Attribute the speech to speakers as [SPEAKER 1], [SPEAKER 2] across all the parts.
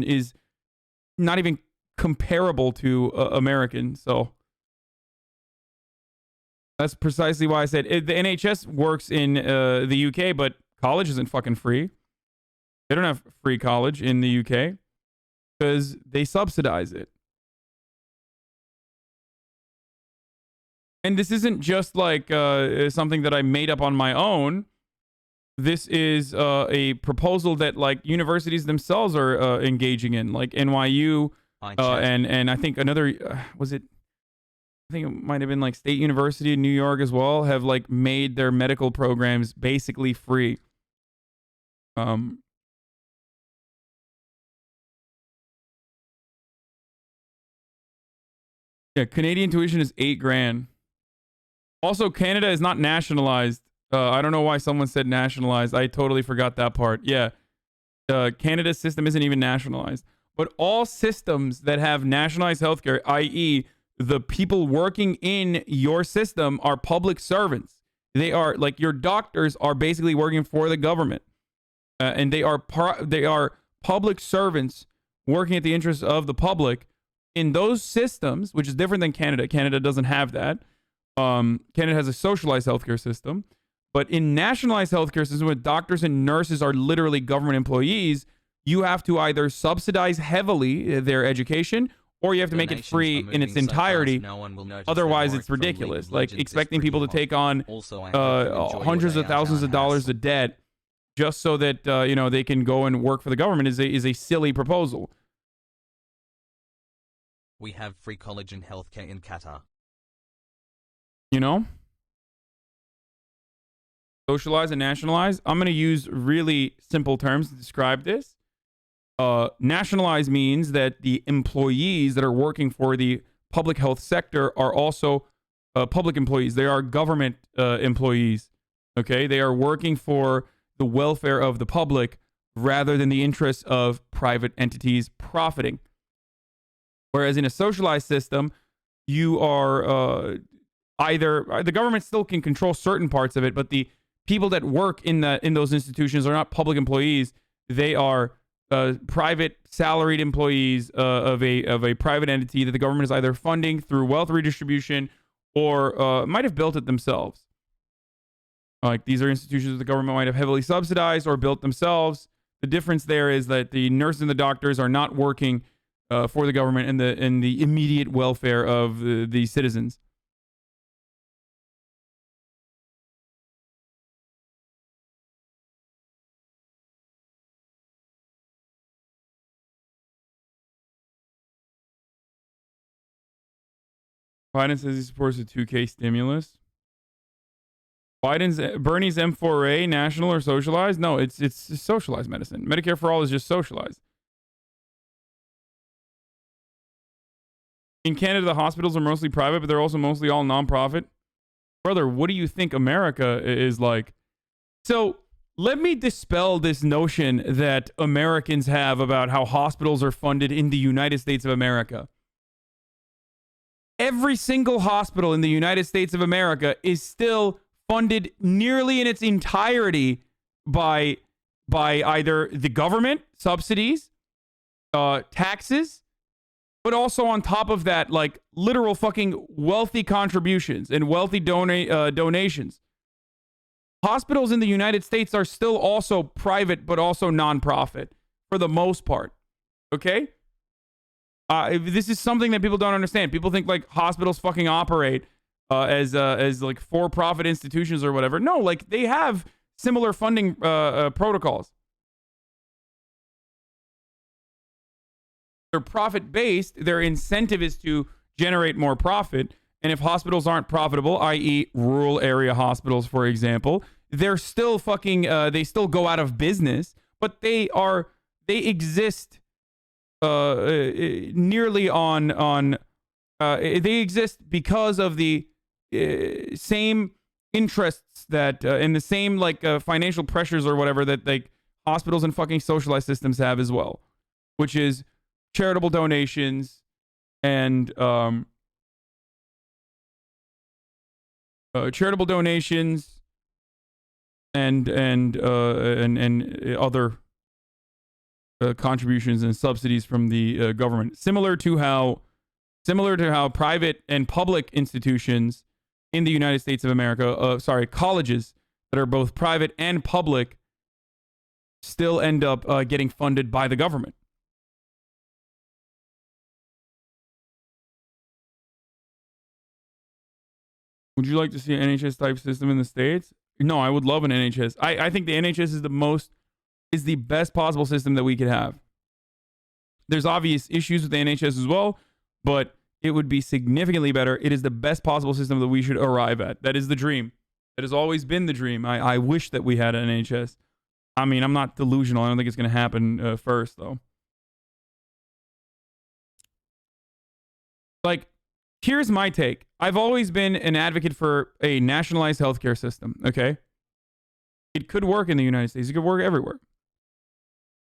[SPEAKER 1] is not even comparable to American. So that's precisely why I said the NHS works in the UK, but college isn't fucking free. They don't have free college in the UK because they subsidize it. And this isn't just like something that I made up on my own. This is a proposal that like universities themselves are engaging in, like NYU and I think another was it? I think it might have been like State University in New York as well. Have like made their medical programs basically free. Yeah, Canadian tuition is $8,000. Also, Canada is not nationalized. I don't know why someone said nationalized. I totally forgot that part. Yeah. Canada's system isn't even nationalized. But all systems that have nationalized healthcare, i.e., the people working in your system are public servants. They are like your doctors are basically working for the government. And they are public servants working at the interests of the public. In those systems, which is different than Canada. Canada doesn't have that. Canada has a socialized healthcare system. But in nationalized healthcare systems, where doctors and nurses are literally government employees, you have to either subsidize heavily their education, or you have to make it free in its entirety. Otherwise, it's ridiculous. Like expecting people to take on hundreds of thousands of dollars of debt just so that they can go and work for the government is a silly proposal.
[SPEAKER 2] We have free college and healthcare in Qatar.
[SPEAKER 1] You know? Socialize and nationalize. I'm going to use really simple terms to describe this. Nationalize means that the employees that are working for the public health sector are also public employees. They are government employees. Okay? They are working for the welfare of the public rather than the interests of private entities profiting. Whereas in a socialized system, you are either the government still can control certain parts of it, but the people that work in those institutions are not public employees. They are private salaried employees of a private entity that the government is either funding through wealth redistribution or might have built it themselves. Like these are institutions that the government might have heavily subsidized or built themselves. The difference there is that the nurses and the doctors are not working for the government and the immediate welfare of the citizens. Biden says he supports the 2K stimulus. Bernie's M4A national or socialized? No, it's socialized medicine. Medicare for all is just socialized. In Canada, the hospitals are mostly private, but they're also mostly all nonprofit. Brother, what do you think America is like? So let me dispel this notion that Americans have about how hospitals are funded in the United States of America. Every single hospital in the United States of America is still funded nearly in its entirety by either the government, subsidies, taxes, but also on top of that, like literal fucking wealthy contributions and wealthy donations. Hospitals in the United States are still also private, but also nonprofit for the most part. Okay? This is something that people don't understand. People think like hospitals fucking operate as like for-profit institutions or whatever. No, like they have similar funding protocols. They're profit-based. Their incentive is to generate more profit. And if hospitals aren't profitable, i.e. rural area hospitals, for example, they're still fucking, they still go out of business, but they exist nearly on they exist because of the same interests that, and the same like financial pressures or whatever that like hospitals and fucking socialized systems have as well, which is charitable donations and charitable donations and other contributions and subsidies from the government, similar to how private and public institutions in the United States of America, colleges that are both private and public, still end up getting funded by the government. Would you like to see an NHS type system in the States? No, I would love an NHS. I think the NHS is the best possible system that we could have. There's obvious issues with the NHS as well, but it would be significantly better. It is the best possible system that we should arrive at. That is the dream. That has always been the dream. I wish that we had an NHS. I mean, I'm not delusional. I don't think it's going to happen first, though. Like, here's my take. I've always been an advocate for a nationalized healthcare system, okay? It could work in the United States. It could work everywhere.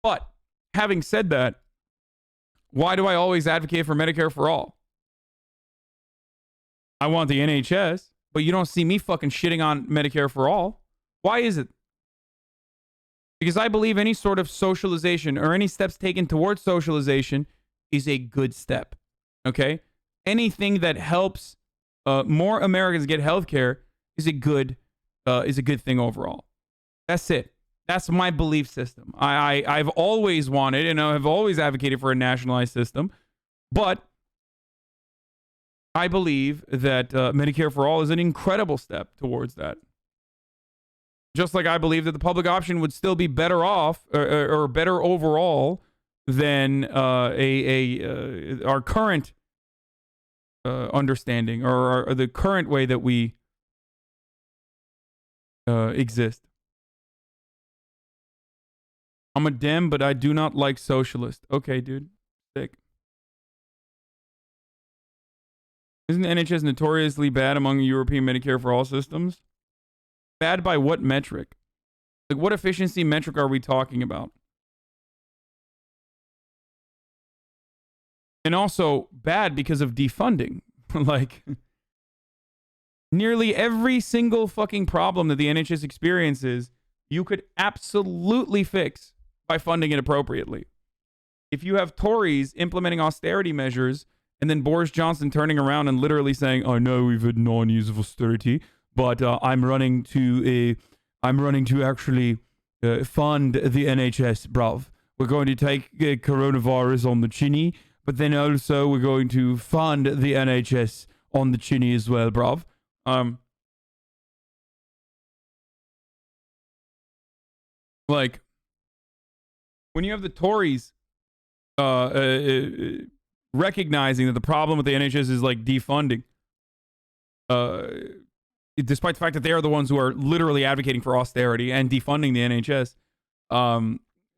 [SPEAKER 1] But having said that, why do I always advocate for Medicare for all? I want the NHS, but you don't see me fucking shitting on Medicare for all. Why is it? Because I believe any sort of socialization or any steps taken towards socialization is a good step. Okay? Anything that helps more Americans get healthcare is a good thing overall. That's it. That's my belief system. I've always wanted and I've always advocated for a nationalized system, but I believe that Medicare for all is an incredible step towards that. Just like I believe that the public option would still be better off or better overall than our current understanding or the current way that we exist. I'm a Dem, but I do not like socialist. Okay, dude. Sick. Isn't the NHS notoriously bad among European Medicare for all systems? Bad by what metric? Like, what efficiency metric are we talking about? And also bad because of defunding. Like, nearly every single fucking problem that the NHS experiences, you could absolutely fix by funding it appropriately. If you have Tories implementing austerity measures and then Boris Johnson turning around and literally saying, "I know we've had 9 years of austerity, but I'm running to actually fund the NHS, bruv. We're going to take coronavirus on the chinny, but then also we're going to fund the NHS on the chinny as well, bruv." Like, when you have the Tories recognizing that the problem with the NHS is like defunding, despite the fact that they are the ones who are literally advocating for austerity and defunding the NHS,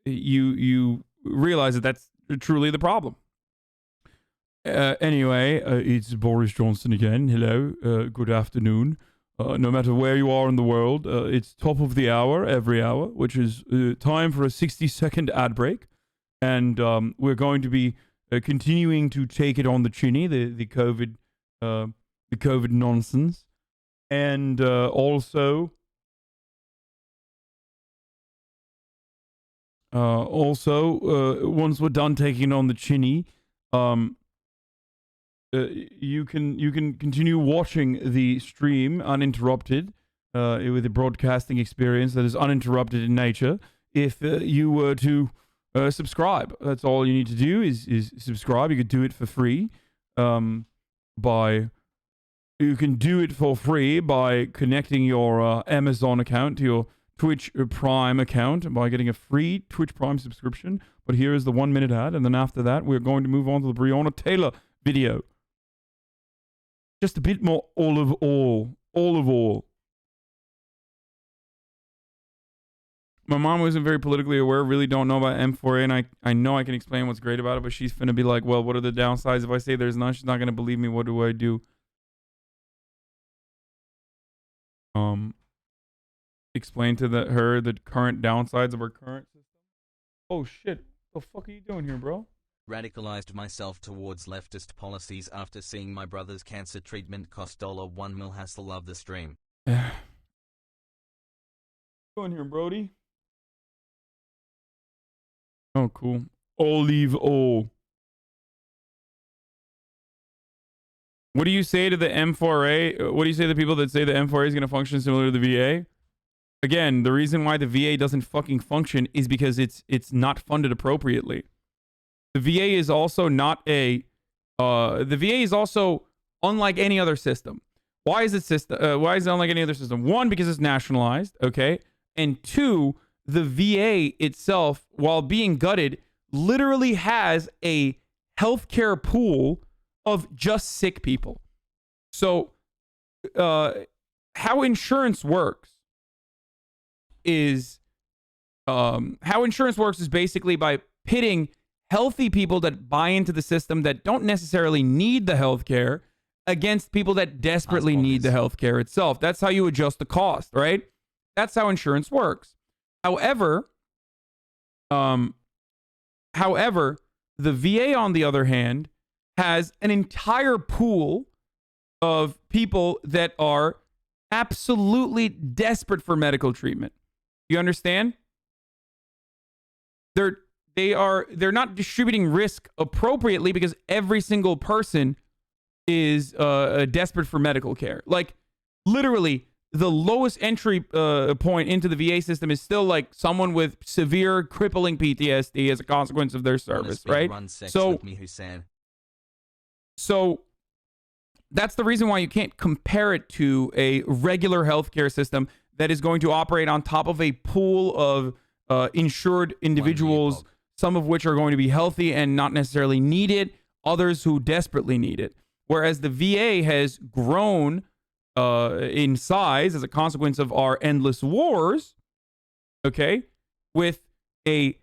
[SPEAKER 1] you realize that that's truly the problem. Anyway, it's Boris Johnson again. Hello, good afternoon. No matter where you are in the world, it's top of the hour every hour, which is time for a 60-second ad break. And we're going to be continuing to take it on the chinny, the COVID nonsense. And also, once we're done taking it on the chinny, you can continue watching the stream uninterrupted with a broadcasting experience that is uninterrupted in nature if you were to subscribe. That's all you need to do is subscribe. You could do it for free by connecting your Amazon account to your Twitch Prime account by getting a free Twitch Prime subscription. But here is the 1-minute ad, and then after that we're going to move on to the Breonna Taylor video. Just a bit more all of all. My mom wasn't very politically aware, really don't know about M4A, and I know I can explain what's great about it, but she's finna be like, well, what are the downsides? If I say there's none, she's not gonna believe me. What do I do? Explain to her the current downsides of our current system. Oh shit, what the fuck are you doing here, bro?
[SPEAKER 2] Radicalized myself towards leftist policies after seeing my brother's cancer treatment cost $1 mil. Hassle, love the stream.
[SPEAKER 1] What are you doing here, Brody? Oh, cool. Olive oil. What do you say to the M4A? What do you say to the people that say the M4A is going to function similar to the VA? Again, the reason why the VA doesn't fucking function is because it's not funded appropriately. The VA is also not a the VA is also unlike any other system. Why is it unlike any other system? One, because it's nationalized, okay? And two, the VA itself, while being gutted, literally has a healthcare pool of just sick people. So, how insurance works is basically by pitting healthy people that buy into the system that don't necessarily need the healthcare against people that desperately need the healthcare itself. That's how you adjust the cost, right? That's how insurance works. However, the VA, on the other hand, has an entire pool of people that are absolutely desperate for medical treatment. You understand? They're not distributing risk appropriately because every single person is desperate for medical care. Like, literally, the lowest entry point into the VA system is still like someone with severe crippling PTSD as a consequence of their service, right? So that's the reason why you can't compare it to a regular healthcare system that is going to operate on top of a pool of insured individuals, some of which are going to be healthy and not necessarily need it, others who desperately need it. Whereas the VA has grown in size as a consequence of our endless wars, okay, with a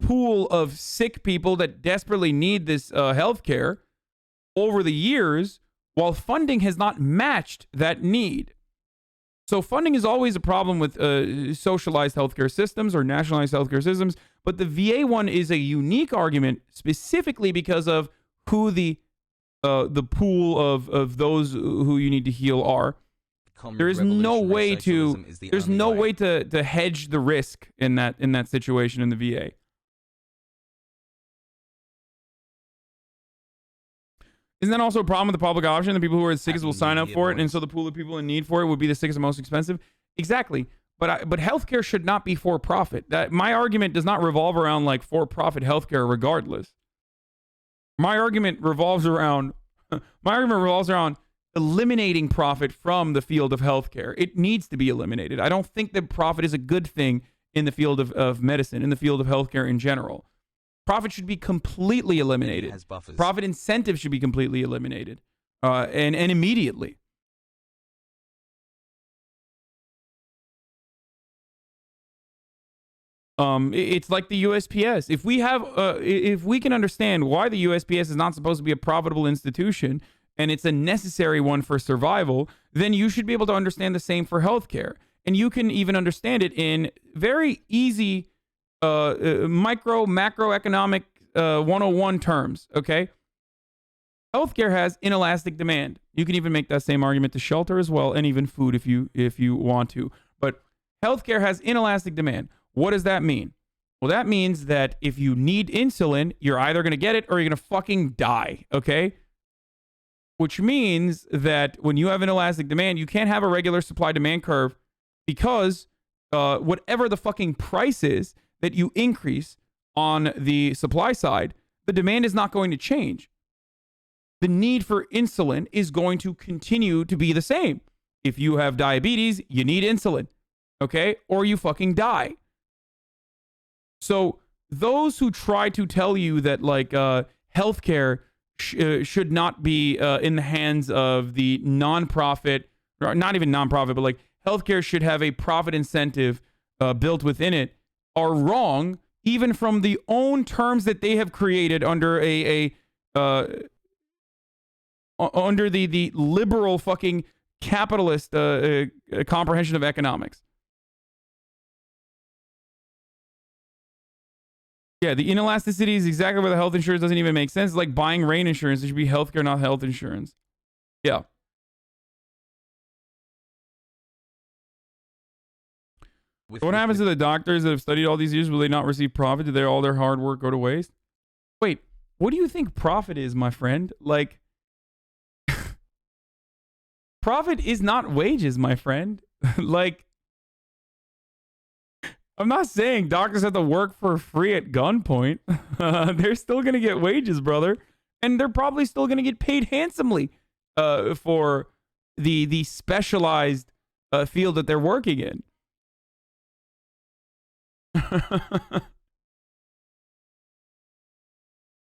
[SPEAKER 1] pool of sick people that desperately need this health care over the years, while funding has not matched that need. So funding is always a problem with socialized healthcare systems or nationalized healthcare systems, but the VA one is a unique argument specifically because of who the pool of those who you need to heal are. There is no way to hedge the risk in that situation in the VA. Isn't that also a problem with the public option? The people who are the sickest will sign up for it, and so the pool of people in need for it would be the sickest and most expensive. Exactly, but healthcare should not be for profit. That my argument does not revolve around like for profit healthcare, regardless. My argument revolves around eliminating profit from the field of healthcare. It needs to be eliminated. I don't think that profit is a good thing in the field of medicine, in the field of healthcare in general. Profit should be completely eliminated. Profit incentives should be completely eliminated, and immediately. It's like the USPS. If we can understand why the USPS is not supposed to be a profitable institution and it's a necessary one for survival, then you should be able to understand the same for healthcare. And you can even understand it in very easy macroeconomic 101 terms, okay? Healthcare has inelastic demand. You can even make that same argument to shelter as well, and even food if you want to. But healthcare has inelastic demand. What does that mean? Well, that means that if you need insulin, you're either going to get it or you're going to fucking die, okay? Which means that when you have inelastic demand, you can't have a regular supply-demand curve because whatever the fucking price is that you increase on the supply side, the demand is not going to change. The need for insulin is going to continue to be the same. If you have diabetes, you need insulin, okay? Or you fucking die. So those who try to tell you that like healthcare should not be in the hands of the nonprofit, or not even nonprofit, but like healthcare should have a profit incentive built within it, are wrong, even from the own terms that they have created under under the liberal fucking capitalist comprehension of economics. Yeah, the inelasticity is exactly where the health insurance doesn't even make sense. It's like buying rain insurance. It should be healthcare, not health insurance. Yeah.
[SPEAKER 2] With
[SPEAKER 1] What happens to the doctors that have studied all these years? Will they not receive profit? Do all their hard work go to waste? Wait, what do you think profit is, my friend? Like, profit is not wages, my friend. Like, I'm not saying doctors have to work for free at gunpoint. They're still going to get wages, brother. And they're probably still going to get paid handsomely for the specialized field that they're working in.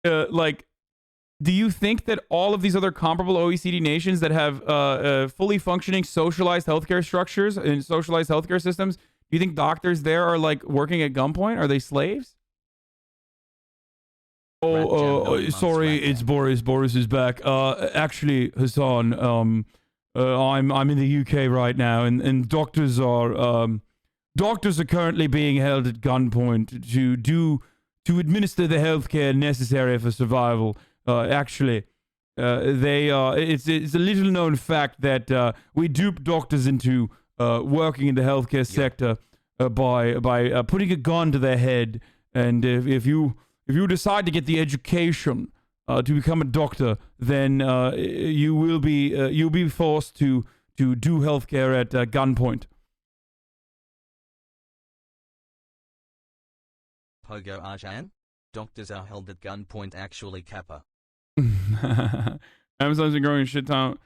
[SPEAKER 1] Like, do you think that all of these other comparable OECD nations that have fully functioning socialized healthcare structures and socialized healthcare systems, do you think doctors there are like working at gunpoint? Are they slaves? Sorry, it's Boris. Boris is back. Actually, Hassan, I'm in the UK right now, and doctors are currently being held at gunpoint to administer the healthcare necessary for survival. Actually, it's a little known fact that we dupe doctors into working in the healthcare sector by putting a gun to their head, and if you decide to get the education to become a doctor, then you'll be forced to do healthcare at gunpoint.
[SPEAKER 2] Pogo Arjan? Doctors are held at gunpoint, actually, Kappa.
[SPEAKER 1] Amazon's been growing shit time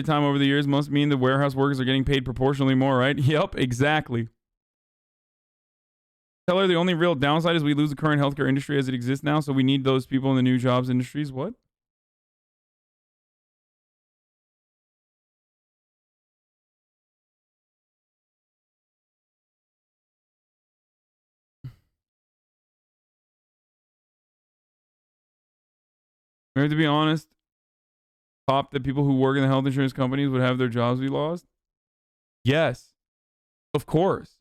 [SPEAKER 1] over the years. Must mean the warehouse workers are getting paid proportionally more, right? Yep, exactly. Tell her the only real downside is we lose the current healthcare industry as it exists now, so we need those people in the new jobs industries. What? We have to be honest. Top that people who work in the health insurance companies would have their jobs be lost? Yes. Of course.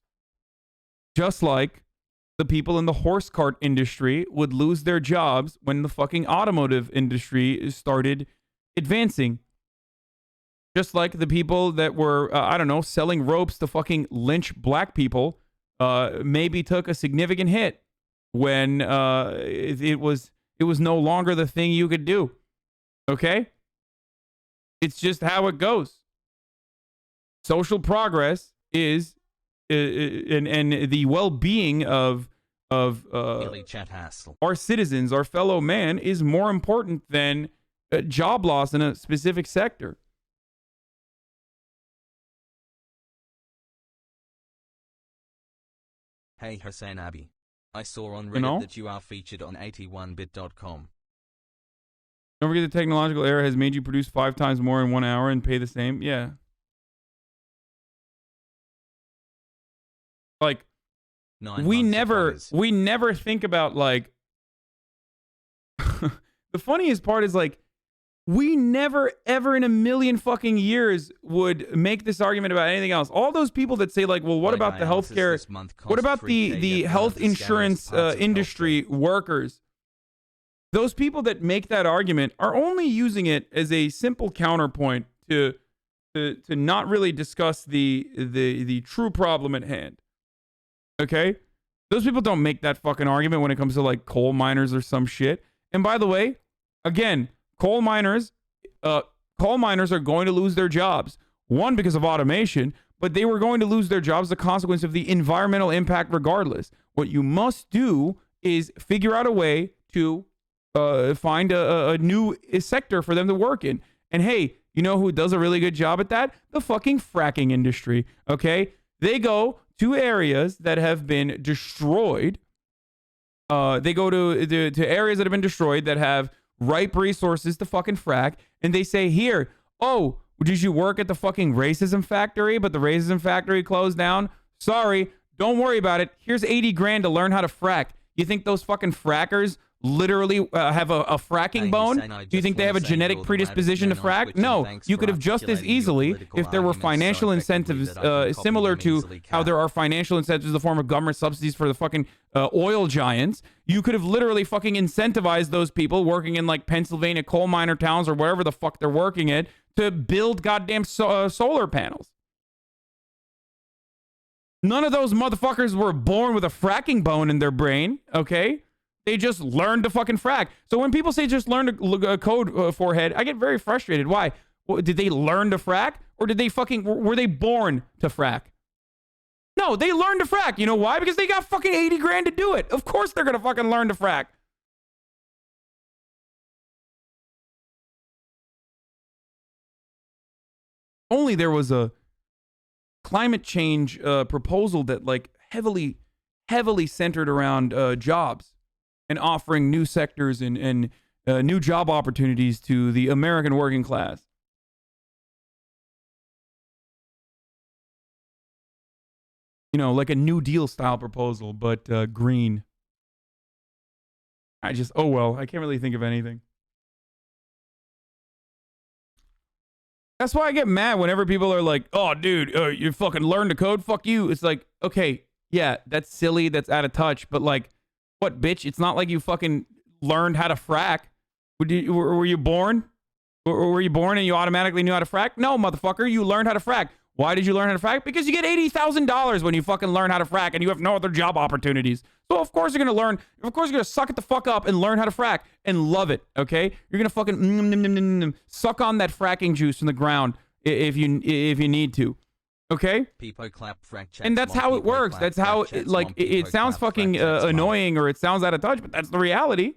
[SPEAKER 1] Just like the people in the horse cart industry would lose their jobs when the fucking automotive industry started advancing. Just like the people that were, selling ropes to fucking lynch black people maybe took a significant hit when it was no longer the thing you could do. Okay? It's just how it goes. Social progress is and the well-being of our citizens, our fellow man, is more important than job loss in a specific sector.
[SPEAKER 2] Hey Hasanabi. I saw on Reddit that you are featured on 81bit.com.
[SPEAKER 1] Don't forget the technological era has made you produce 5 times more in 1 hour and pay the same. Yeah. Like, we never think about, like, the funniest part is, like, we never ever in a million fucking years would make this argument about anything else. All those people that say, like, well, what about the healthcare? What about the health insurance industry workers? Those people that make that argument are only using it as a simple counterpoint to not really discuss the true problem at hand. Okay? Those people don't make that fucking argument when it comes to, like, coal miners or some shit. And by the way, again, coal miners are going to lose their jobs. One, because of automation, but they were going to lose their jobs as a consequence of the environmental impact regardless. What you must do is figure out a way to find a new sector for them to work in. And hey, you know who does a really good job at that? The fucking fracking industry, okay? They go to areas that have been destroyed. They go to areas that have been destroyed that have ripe resources to fucking frack, and they say, here, oh, did you work at the fucking racism factory, but the racism factory closed down? Sorry, don't worry about it. Here's 80 grand to learn how to frack. You think those fucking frackers literally have a fracking bone? Do you think they have a genetic predisposition to frack? No, you could have just as easily, if there were financial incentives similar to how there are financial incentives in the form of government subsidies for the fucking oil giants, you could have literally fucking incentivized those people working in, like, Pennsylvania coal miner towns or wherever the fuck they're working at to build goddamn solar panels. None of those motherfuckers were born with a fracking bone in their brain, okay? They just learned to fucking frack. So when people say just learn to code forehead, I get very frustrated. Why? Did they learn to frack? Or did they were they born to frack? No, they learned to frack. You know why? Because they got fucking 80 grand to do it. Of course they're gonna fucking learn to frack. Only there was a climate change proposal that like heavily centered around jobs and offering new sectors and new job opportunities to the American working class. You know, like a New Deal style proposal, but green. Oh well, I can't really think of anything. That's why I get mad whenever people are like, oh, dude, you fucking learn to code? Fuck you. It's like, okay, yeah, that's silly. That's out of touch. But like, what, bitch? It's not like you fucking learned how to frack. Were you born? Were you born and you automatically knew how to frack? No, motherfucker. You learned how to frack. Why did you learn how to frack? Because you get $80,000 when you fucking learn how to frack and you have no other job opportunities. So of course you're going to learn. Of course you're going to suck it the fuck up and learn how to frack and love it, okay? You're going to fucking suck on that fracking juice from the ground if you need to, okay?
[SPEAKER 2] People clap frack.
[SPEAKER 1] And that's how it works. That's how, it sounds fucking annoying or it sounds out of touch, but that's the reality.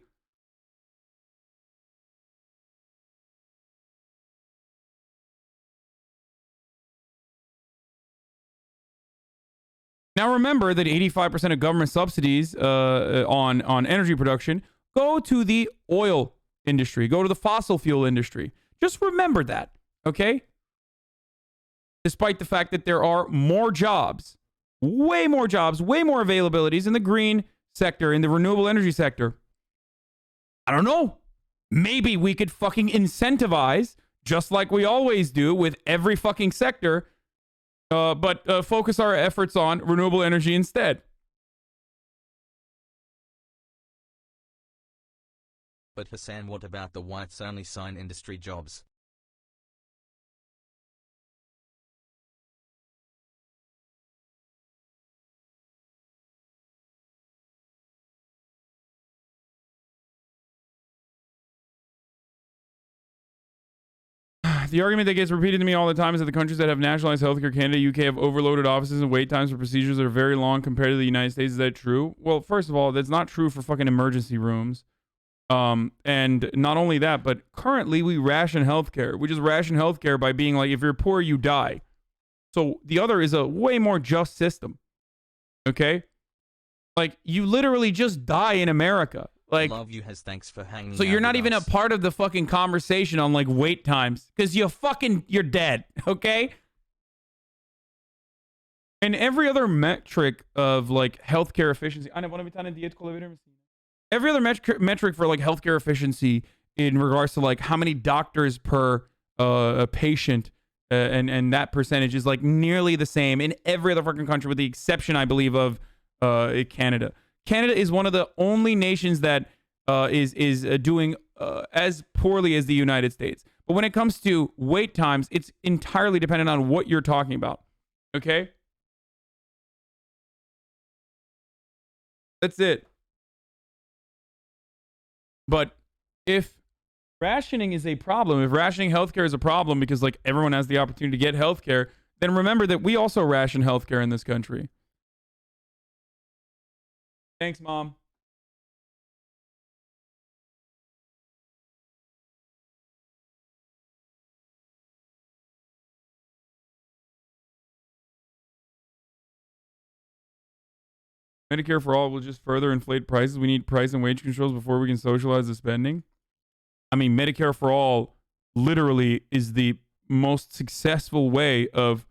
[SPEAKER 1] Now remember that 85% of government subsidies on energy production go to the oil industry, go to the fossil fuel industry. Just remember that, okay? Despite the fact that there are more jobs, way more availabilities in the green sector, in the renewable energy sector. I don't know. Maybe we could fucking incentivize, just like we always do with every fucking sector, but focus our efforts on renewable energy instead.
[SPEAKER 2] But Hassan, what about the whites-only sign industry jobs?
[SPEAKER 1] The argument that gets repeated to me all the time is that the countries that have nationalized healthcare, Canada, UK, have overloaded offices and wait times for procedures that are very long compared to the United States. Is that true? Well, first of all, that's not true for fucking emergency rooms. And not only that, but currently we ration healthcare. We just ration healthcare by being like, if you're poor, you die. So the other is a way more just system. Okay? Like, you literally just die in America. Like,
[SPEAKER 2] love you, has thanks for hanging.
[SPEAKER 1] So you're not even a part of the fucking conversation on like wait times because you're dead, okay? And every other metric of like healthcare efficiency, every other metric for like healthcare efficiency in regards to like how many doctors per a patient and that percentage is like nearly the same in every other fucking country with the exception, I believe, of Canada. Canada is one of the only nations that is doing as poorly as the United States. But when it comes to wait times, it's entirely dependent on what you're talking about. Okay? That's it. But if rationing is a problem, if rationing healthcare is a problem because like everyone has the opportunity to get healthcare, then remember that we also ration healthcare in this country. Thanks, Mom. Medicare for all will just further inflate prices. We need price and wage controls before we can socialize the spending. I mean, Medicare for all literally is the most successful way of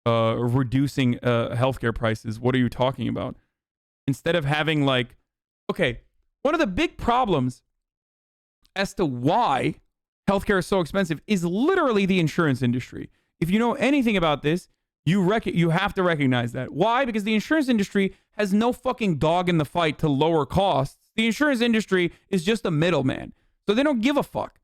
[SPEAKER 1] reducing healthcare prices. What are you talking about? Instead of having like, okay, one of the big problems as to why healthcare is so expensive is literally the insurance industry. If you know anything about this, you have to recognize that. Why? Because the insurance industry has no fucking dog in the fight to lower costs. The insurance industry is just a middleman. So they don't give a fuck.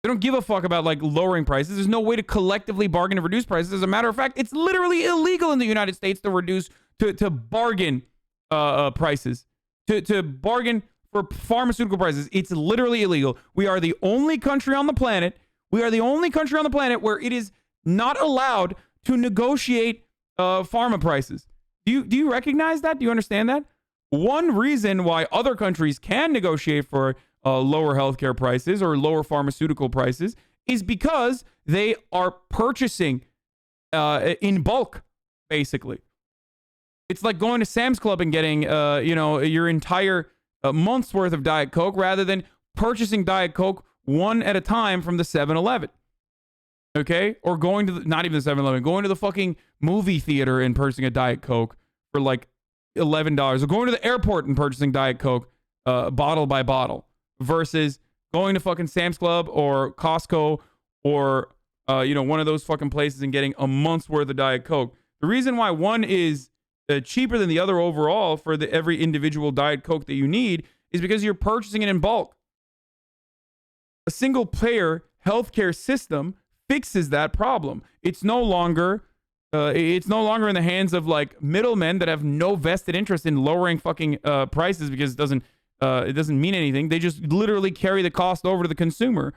[SPEAKER 1] They don't give a fuck about like lowering prices. There's no way to collectively bargain to reduce prices. As a matter of fact, it's literally illegal in the United States to reduce to bargain prices, to bargain for pharmaceutical prices. It's literally illegal. We are the only country on the planet. We are the only country on the planet where it is not allowed to negotiate pharma prices. Do you recognize that? Do you understand that? One reason why other countries can negotiate for lower healthcare prices or lower pharmaceutical prices is because they are purchasing in bulk, basically. It's like going to Sam's Club and getting, your entire month's worth of Diet Coke rather than purchasing Diet Coke one at a time from the 7-Eleven. Okay? Or going to, not even the 7-Eleven, going to the fucking movie theater and purchasing a Diet Coke for like $11. Or going to the airport and purchasing Diet Coke bottle by bottle. Versus going to fucking Sam's Club or Costco or, one of those fucking places and getting a month's worth of Diet Coke. The reason why one is cheaper than the other overall for every individual Diet Coke that you need is because you're purchasing it in bulk. A single payer healthcare system fixes that problem. It's no longer in the hands of like middlemen that have no vested interest in lowering fucking prices because it doesn't mean anything. They just literally carry the cost over to the consumer.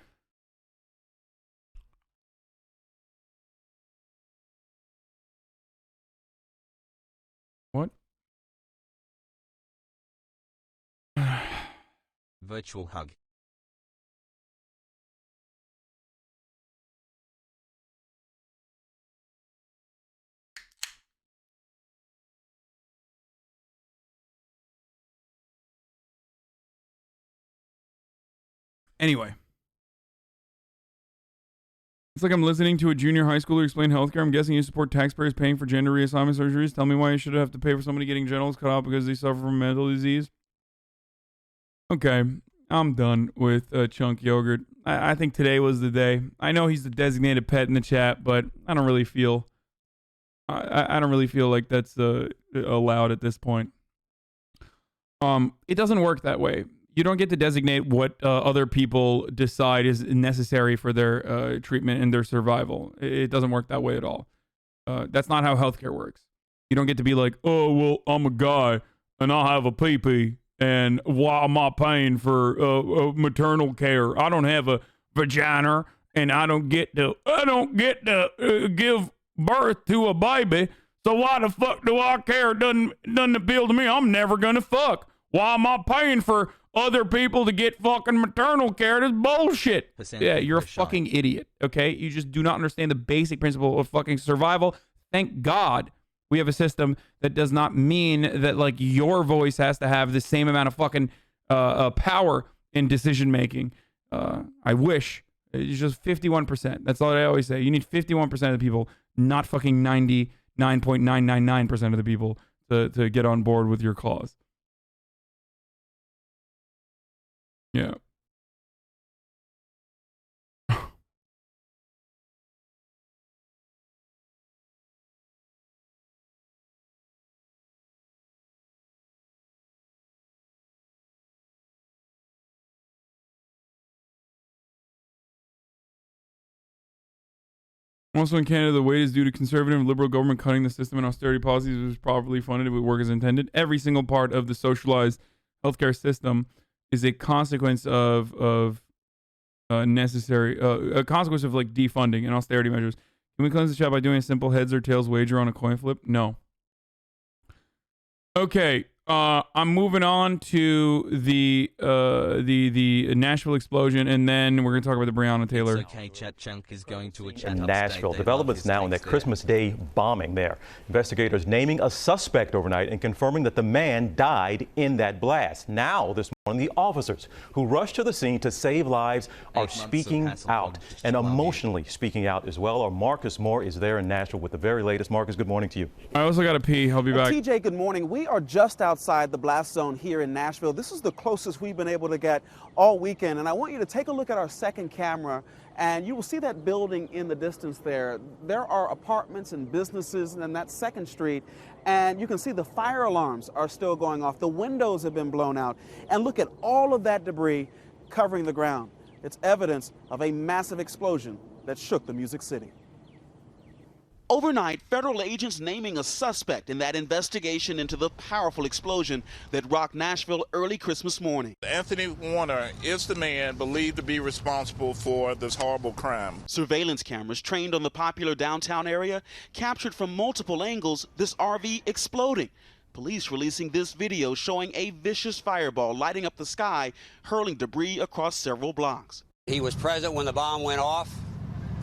[SPEAKER 1] What?
[SPEAKER 2] Virtual hug.
[SPEAKER 1] Anyway. It's like I'm listening to a junior high schooler explain healthcare. I'm guessing you support taxpayers paying for gender reassignment surgeries. Tell me why you should have to pay for somebody getting genitals cut off because they suffer from mental disease. Okay, I'm done with Chunk Yogurt. I think today was the day. I know he's the designated pet in the chat, but I don't really feel... I don't really feel like that's allowed at this point. It doesn't work that way. You don't get to designate what other people decide is necessary for their treatment and their survival. It doesn't work that way at all. That's not how healthcare works. You don't get to be like, oh, well, I'm a guy and I have a pee-pee, and why am I paying for maternal care? I don't have a vagina, and I don't get to give birth to a baby. So why the fuck do I care? Doesn't appeal to me. I'm never gonna fuck. Why am I paying for other people to get fucking maternal care? That's bullshit. Yeah, you're a fucking idiot, okay? You just do not understand the basic principle of fucking survival. Thank God we have a system that does not mean that, like, your voice has to have the same amount of fucking power in decision-making. I wish. It's just 51%. That's all I always say. You need 51% of the people, not fucking 99.999% of the people to get on board with your cause. Yeah. Also in Canada, the wait is due to conservative and liberal government cutting the system and austerity policies was properly funded. It would work as intended. Every single part of the socialized healthcare system is a consequence of necessary, a consequence of like defunding and austerity measures. Can we cleanse the chat by doing a simple heads or tails wager on a coin flip? No. Okay. I'm moving on to the Nashville explosion, and then we're gonna talk about the Breonna Taylor.
[SPEAKER 2] It's okay, Chat Chunk is going to a chat
[SPEAKER 3] in
[SPEAKER 2] upstate.
[SPEAKER 3] Nashville.
[SPEAKER 2] They
[SPEAKER 3] Developments
[SPEAKER 2] love his
[SPEAKER 3] now in that
[SPEAKER 2] takes there.
[SPEAKER 3] Christmas Day bombing there. Investigators naming a suspect overnight and confirming that the man died in that blast. Now, this morning, the officers who rushed to the scene to save lives are speaking out and emotionally speaking out as well. Our Marcus Moore is there in Nashville with the very latest. Marcus, good morning to you.
[SPEAKER 1] I also got to pee. I'll be back.
[SPEAKER 4] TJ, good morning. We are just outside the blast zone here in Nashville. This is the closest we've been able to get all weekend. And I want you to take a look at our second camera, and you will see that building in the distance there. There are apartments and businesses in that second street, and you can see the fire alarms are still going off. The windows have been blown out. And look at all of that debris covering the ground. It's evidence of a massive explosion that shook the Music City. Overnight, federal agents naming a suspect in that investigation into the powerful explosion that rocked Nashville early Christmas morning.
[SPEAKER 5] Anthony Warner is the man believed to be responsible for this horrible crime.
[SPEAKER 4] Surveillance cameras trained on the popular downtown area captured from multiple angles this RV exploding. Police releasing this video showing a vicious fireball lighting up the sky, hurling debris across several blocks.
[SPEAKER 6] He was present when the bomb went off,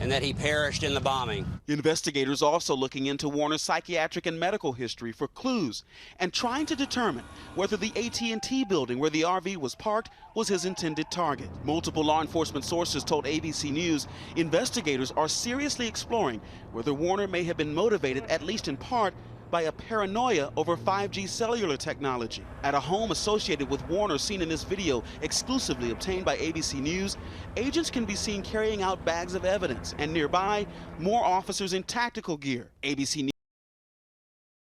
[SPEAKER 6] and that he perished in the bombing.
[SPEAKER 4] Investigators also looking into Warner's psychiatric and medical history for clues and trying to determine whether the AT&T building where the RV was parked was his intended target. Multiple law enforcement sources told ABC News investigators are seriously exploring whether Warner may have been motivated, at least in part, by a paranoia over 5G cellular technology. At a home associated with Warner seen in this video, exclusively obtained by ABC News, agents can be seen carrying out bags of evidence, and nearby, more officers in tactical gear. ABC News.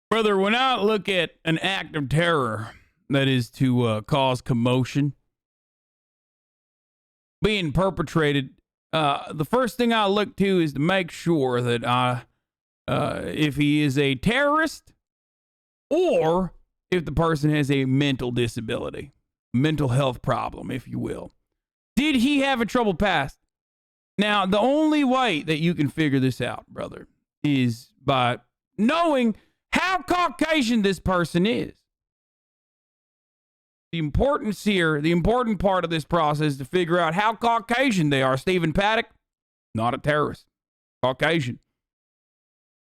[SPEAKER 1] Brother, when I look at an act of terror that is to cause commotion being perpetrated, the first thing I look to is to make sure that if he is a terrorist or if the person has a mental disability, mental health problem, if you will. Did he have a troubled past? Now, the only way that you can figure this out, brother, is by knowing how Caucasian this person is. The importance here, the important part of this process is to figure out how Caucasian they are. Stephen Paddock, not a terrorist, Caucasian.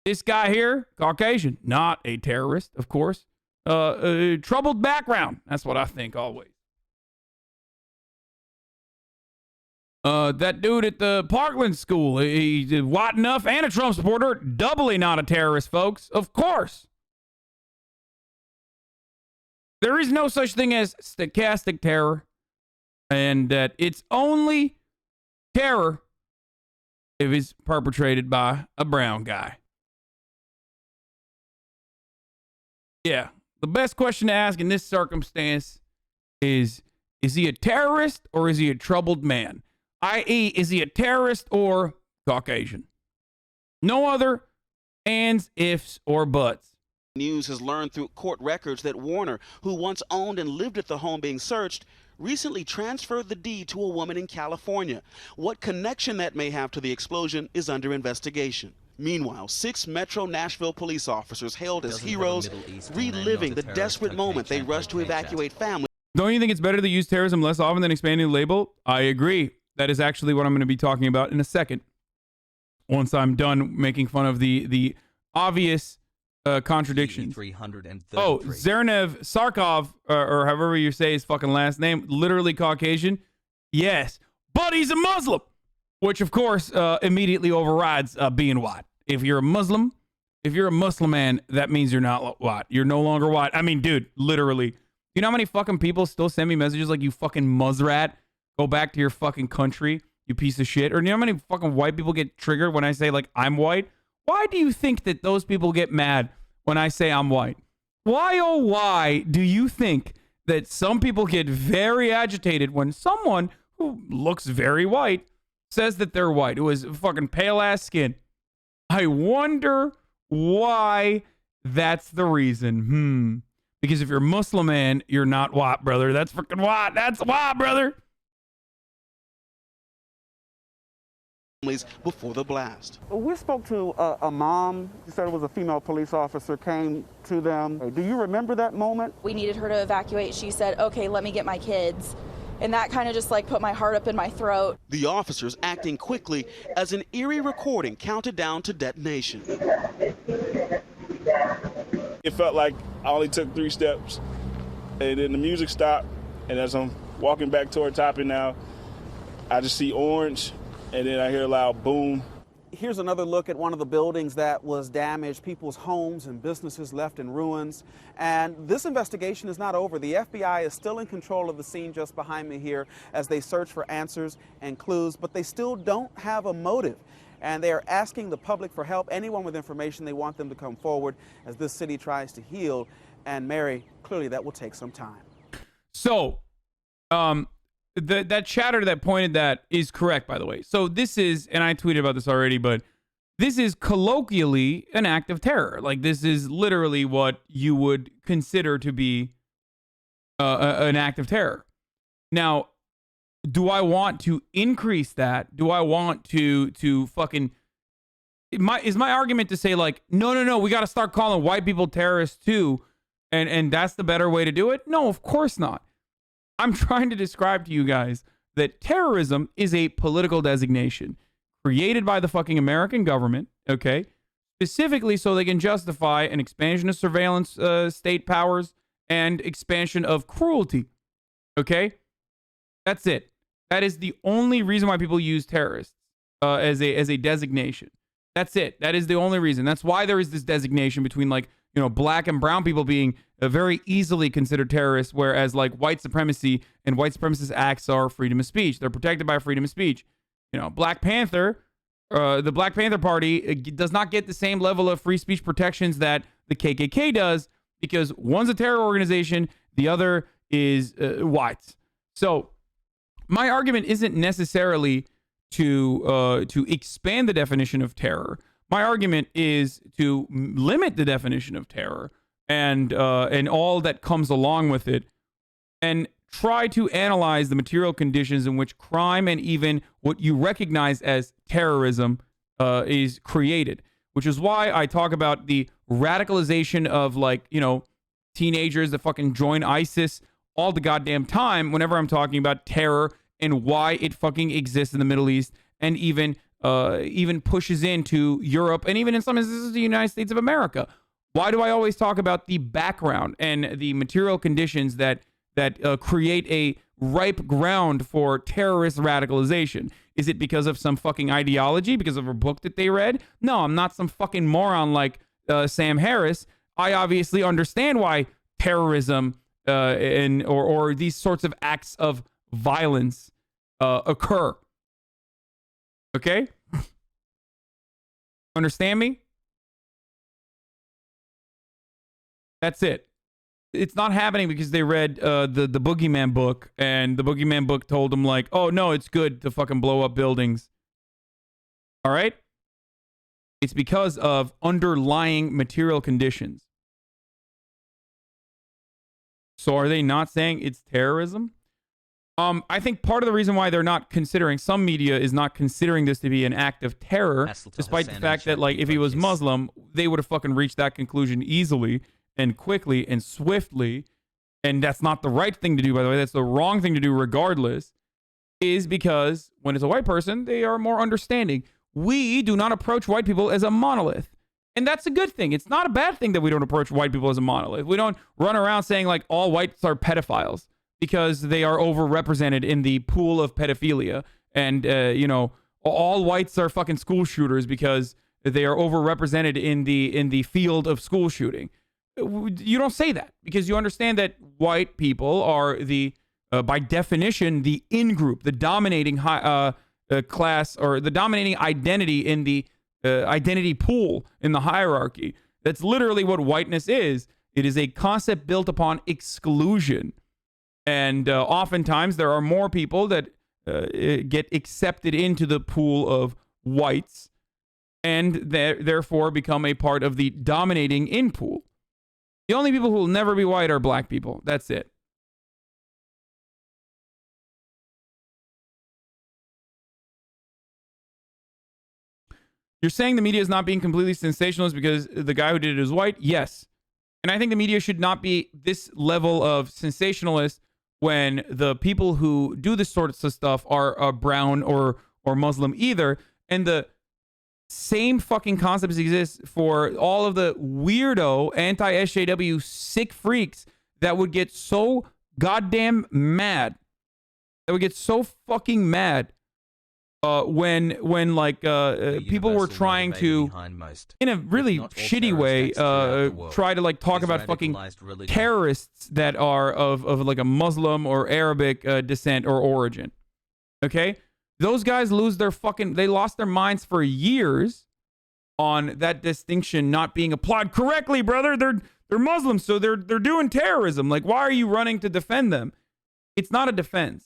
[SPEAKER 1] This guy here, Caucasian, not a terrorist, of course. Troubled background. That's what I think always. That dude at the Parkland School, he's white enough and a Trump supporter, doubly not a terrorist, folks. Of course. There is no such thing as stochastic terror, and that it's only terror if it's perpetrated by a brown guy. Yeah, the best question to ask in this circumstance is he a terrorist or is he a troubled man? I.e., is he a terrorist or Caucasian? No other ands, ifs, or buts.
[SPEAKER 4] News has learned through court records that Warner, who once owned and lived at the home being searched, recently transferred the deed to a woman in California. What connection that may have to the explosion is under investigation. Meanwhile, 6 Metro Nashville police officers hailed as heroes, reliving the desperate moment they rushed to evacuate families.
[SPEAKER 1] Don't you think it's better to use terrorism less often than expanding the label? I agree. That is actually what I'm going to be talking about in a second. Once I'm done making fun of the obvious contradictions. Oh, Zernev Sarkov, or however you say his fucking last name, literally Caucasian? Yes. But he's a Muslim! Which, of course, immediately overrides being white. If you're a Muslim man, that means you're not white. You're no longer white. I mean, dude, literally. You know how many fucking people still send me messages like, you fucking muzzrat, go back to your fucking country, you piece of shit? Or you know how many fucking white people get triggered when I say, like, I'm white? Why do you think that those people get mad when I say I'm white? Why, oh, why do you think that some people get very agitated when someone who looks very white says that they're white, who has fucking pale-ass skin? I wonder why that's the reason. Because if you're Muslim, man, you're not white, brother. That's freaking white. That's white, brother.
[SPEAKER 4] Before the blast. We spoke to a mom. She said it was a female police officer came to them. Do you remember that moment?
[SPEAKER 7] We needed her to evacuate. She said, okay, let me get my kids. And that kind of just like put my heart up in my throat.
[SPEAKER 4] The officers acting quickly as an eerie recording counted down to detonation.
[SPEAKER 5] It felt like I only took 3 steps, and then the music stopped, and as I'm walking back toward Topping now, I just see orange, and then I hear a loud boom.
[SPEAKER 4] Here's another look at one of the buildings that was damaged, people's homes and businesses left in ruins. And this investigation is not over. The FBI is still in control of the scene just behind me here as they search for answers and clues, but they still don't have a motive. And they are asking the public for help. Anyone with information, they want them to come forward as this city tries to heal. And Mary, clearly that will take some time.
[SPEAKER 1] So, that chatter that pointed that is correct, by the way. So this is, and I tweeted about this already, but this is colloquially an act of terror. Like, this is literally what you would consider to be an act of terror. Now, do I want to increase that? Do I want to fucking... Is my argument to say, like, no, we got to start calling white people terrorists too, and that's the better way to do it? No, of course not. I'm trying to describe to you guys that terrorism is a political designation created by the fucking American government, okay? Specifically so they can justify an expansion of surveillance state powers and expansion of cruelty, okay? That's it. That is the only reason why people use terrorists as a designation. That's it. That is the only reason. That's why there is this designation between, like, you know, black and brown people being very easily considered terrorists, whereas, like, white supremacy and white supremacist acts are freedom of speech. They're protected by freedom of speech. You know, Black Panther, the Black Panther Party does not get the same level of free speech protections that the KKK does, because one's a terror organization, the other is whites. So my argument isn't necessarily to expand the definition of terror. My argument is to limit the definition of terror and all that comes along with it, and try to analyze the material conditions in which crime and even what you recognize as terrorism is created. Which is why I talk about the radicalization of, like, you know, teenagers that fucking join ISIS all the goddamn time whenever I'm talking about terror and why it fucking exists in the Middle East, and even pushes into Europe, and even in some instances the United States of America. Why do I always talk about the background and the material conditions that create a ripe ground for terrorist radicalization? Is it because of some fucking ideology, because of a book that they read? No, I'm not some fucking moron like Sam Harris. I obviously understand why terrorism or these sorts of acts of violence occur. Okay? Understand me? That's it. It's not happening because they read the Boogeyman book, and the Boogeyman book told them, like, oh, no, it's good to fucking blow up buildings. All right? It's because of underlying material conditions. So are they not saying it's terrorism? I think part of the reason why they're not considering, some media is not considering this to be an act of terror, despite the fact that, like, if he was Muslim, they would have fucking reached that conclusion easily and quickly and swiftly. And that's not the right thing to do, by the way. That's the wrong thing to do regardless, is because when it's a white person, they are more understanding. We do not approach white people as a monolith. And that's a good thing. It's not a bad thing that we don't approach white people as a monolith. We don't run around saying, like, all whites are pedophiles, because they are overrepresented in the pool of pedophilia. And, you know, all whites are fucking school shooters because they are overrepresented in the field of school shooting. You don't say that, because you understand that white people are by definition, the in-group, the dominating class, or the dominating identity in the identity pool in the hierarchy. That's literally what whiteness is. It is a concept built upon exclusion. And oftentimes there are more people that get accepted into the pool of whites, and therefore become a part of the dominating in pool. The only people who will never be white are black people. That's it. You're saying the media is not being completely sensationalist because the guy who did it is white? Yes. And I think the media should not be this level of sensationalist when the people who do this sort of stuff are brown or Muslim either. And the same fucking concepts exist for all of the weirdo anti-SJW sick freaks that would get so goddamn mad. That would get so fucking mad when people were trying to, in a really shitty way, try to, like, talk about fucking terrorists that are of like a Muslim or Arabic descent or origin. Okay? Those guys they lost their minds for years on that distinction not being applied correctly, brother. They're Muslims, so they're doing terrorism. Like, why are you running to defend them? It's not a defense.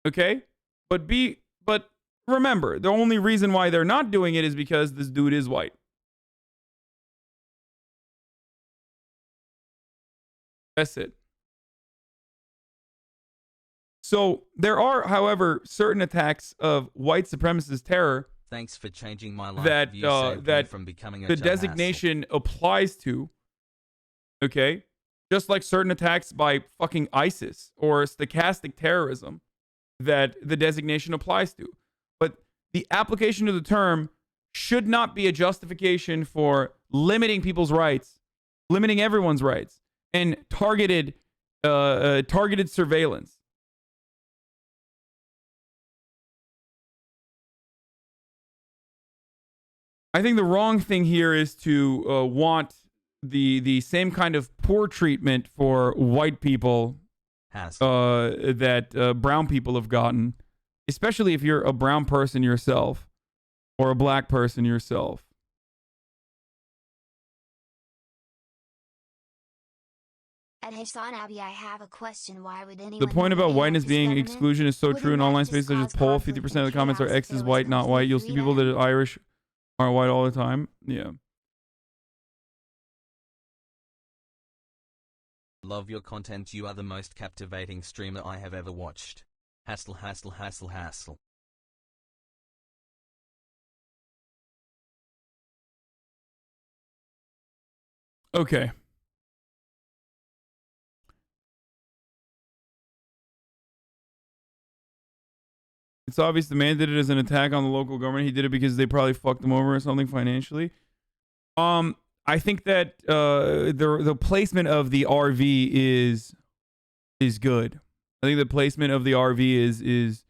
[SPEAKER 1] Okay? But remember, the only reason why they're not doing it is because this dude is white. That's it. So there are, however, certain attacks of white supremacist terror.
[SPEAKER 2] Thanks for changing my life.
[SPEAKER 1] That
[SPEAKER 2] You saved me from becoming a
[SPEAKER 1] the
[SPEAKER 2] job
[SPEAKER 1] designation applies to. Okay, just like certain attacks by fucking ISIS or stochastic terrorism, that the designation applies to. But the application of the term should not be a justification for limiting people's rights, limiting everyone's rights, and targeted surveillance. I think the wrong thing here is to want the same kind of poor treatment for white people that brown people have gotten, especially if you're a brown person yourself or a black person yourself.
[SPEAKER 8] At Hasanabi, I have a question. Why would anyone...
[SPEAKER 1] The point about whiteness being exclusion is so true in online spaces such as poll. 50% of the comments are X is white, not white. You'll see people that are Irish are white all the time. Yeah.
[SPEAKER 2] Love your content. You are the most captivating streamer I have ever watched. Hassle, hassle, hassle, hassle.
[SPEAKER 1] Okay. It's obvious the man did it as an attack on the local government. He did it because they probably fucked him over or something financially. I think that the placement of the RV is good. I think the placement of the RV is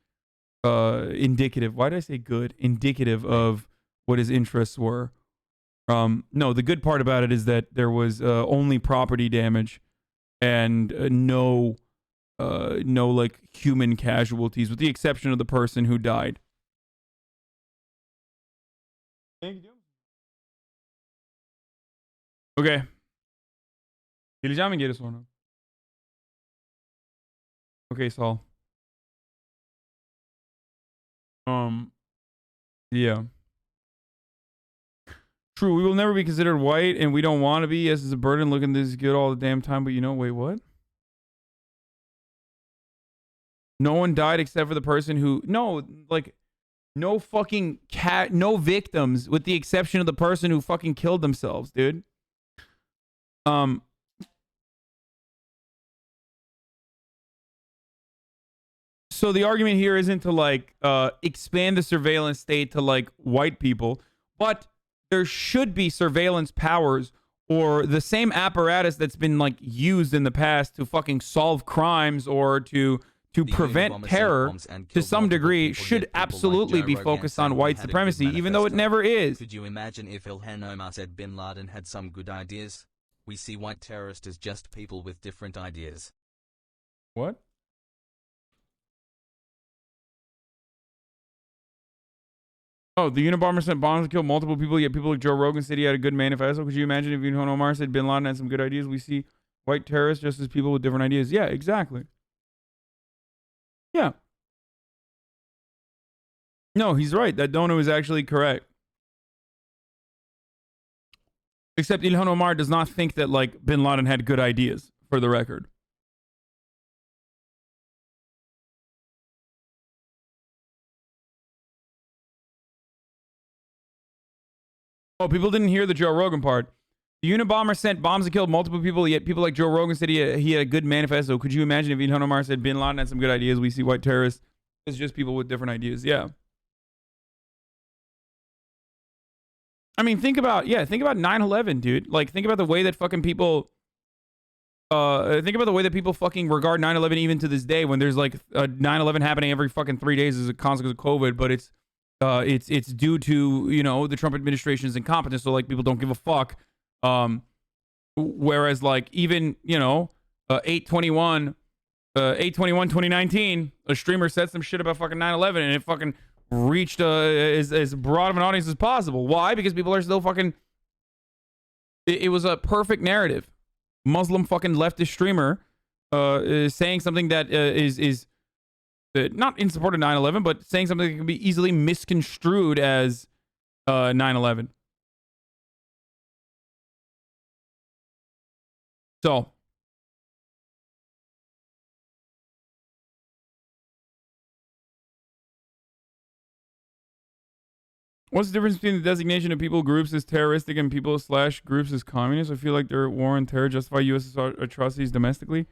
[SPEAKER 1] indicative. Why did I say good? Indicative of what his interests were. No, the good part about it is that there was only property damage and no like human casualties, with the exception of the person who died. Okay. Geleceğim mi geri sonra? Okay, Saul. Yeah. True, we will never be considered white, and we don't want to be. Yes, it's a burden looking this good all the damn time, but you know, wait, what? No one died except for the person who... No, like, no fucking no victims, with the exception of the person who fucking killed themselves, dude. So the argument here isn't to, like, expand the surveillance state to, like, white people, but there should be surveillance powers or the same apparatus that's been, like, used in the past to fucking solve crimes or to prevent terror to some degree should absolutely be focused on white supremacy, even though it never is.
[SPEAKER 2] Could you imagine if Ilhan Omar said Bin Laden had some good ideas? We see white terrorists as just people with different ideas.
[SPEAKER 1] What? Oh, the Unabomber sent bombs to kill multiple people, yet people like Joe Rogan said he had a good manifesto. Could you imagine if Ilhan Omar said Bin Laden had some good ideas? We see white terrorists just as people with different ideas. Yeah, exactly. Yeah. No, he's right. That Dono is actually correct. Except Ilhan Omar does not think that, like, Bin Laden had good ideas, for the record. Oh, people didn't hear the Joe Rogan part. The Unabomber sent bombs that killed multiple people, yet people like Joe Rogan said he had a good manifesto. Could you imagine if Ilhan Omar said Bin Laden had some good ideas? We see white terrorists as just people with different ideas. Yeah. I mean, think about 9/11, dude. Like, think about the way that fucking people think about the way that people fucking regard 9/11 even to this day, when there's like 9/11 happening every fucking 3 days as a consequence of COVID, but it's due to, you know, the Trump administration's incompetence, so like people don't give a fuck. Whereas like even, you know, 8/21/2019, a streamer said some shit about fucking 9/11 and it fucking reached as broad of an audience as possible. Why? Because people are still fucking... It was a perfect narrative. Muslim fucking leftist streamer saying something that is not in support of 9/11, but saying something that can be easily misconstrued as 9/11. So, what's the difference between the designation of people groups as terroristic and people / groups as communists? I feel like their war on terror justify U.S. atrocities domestically.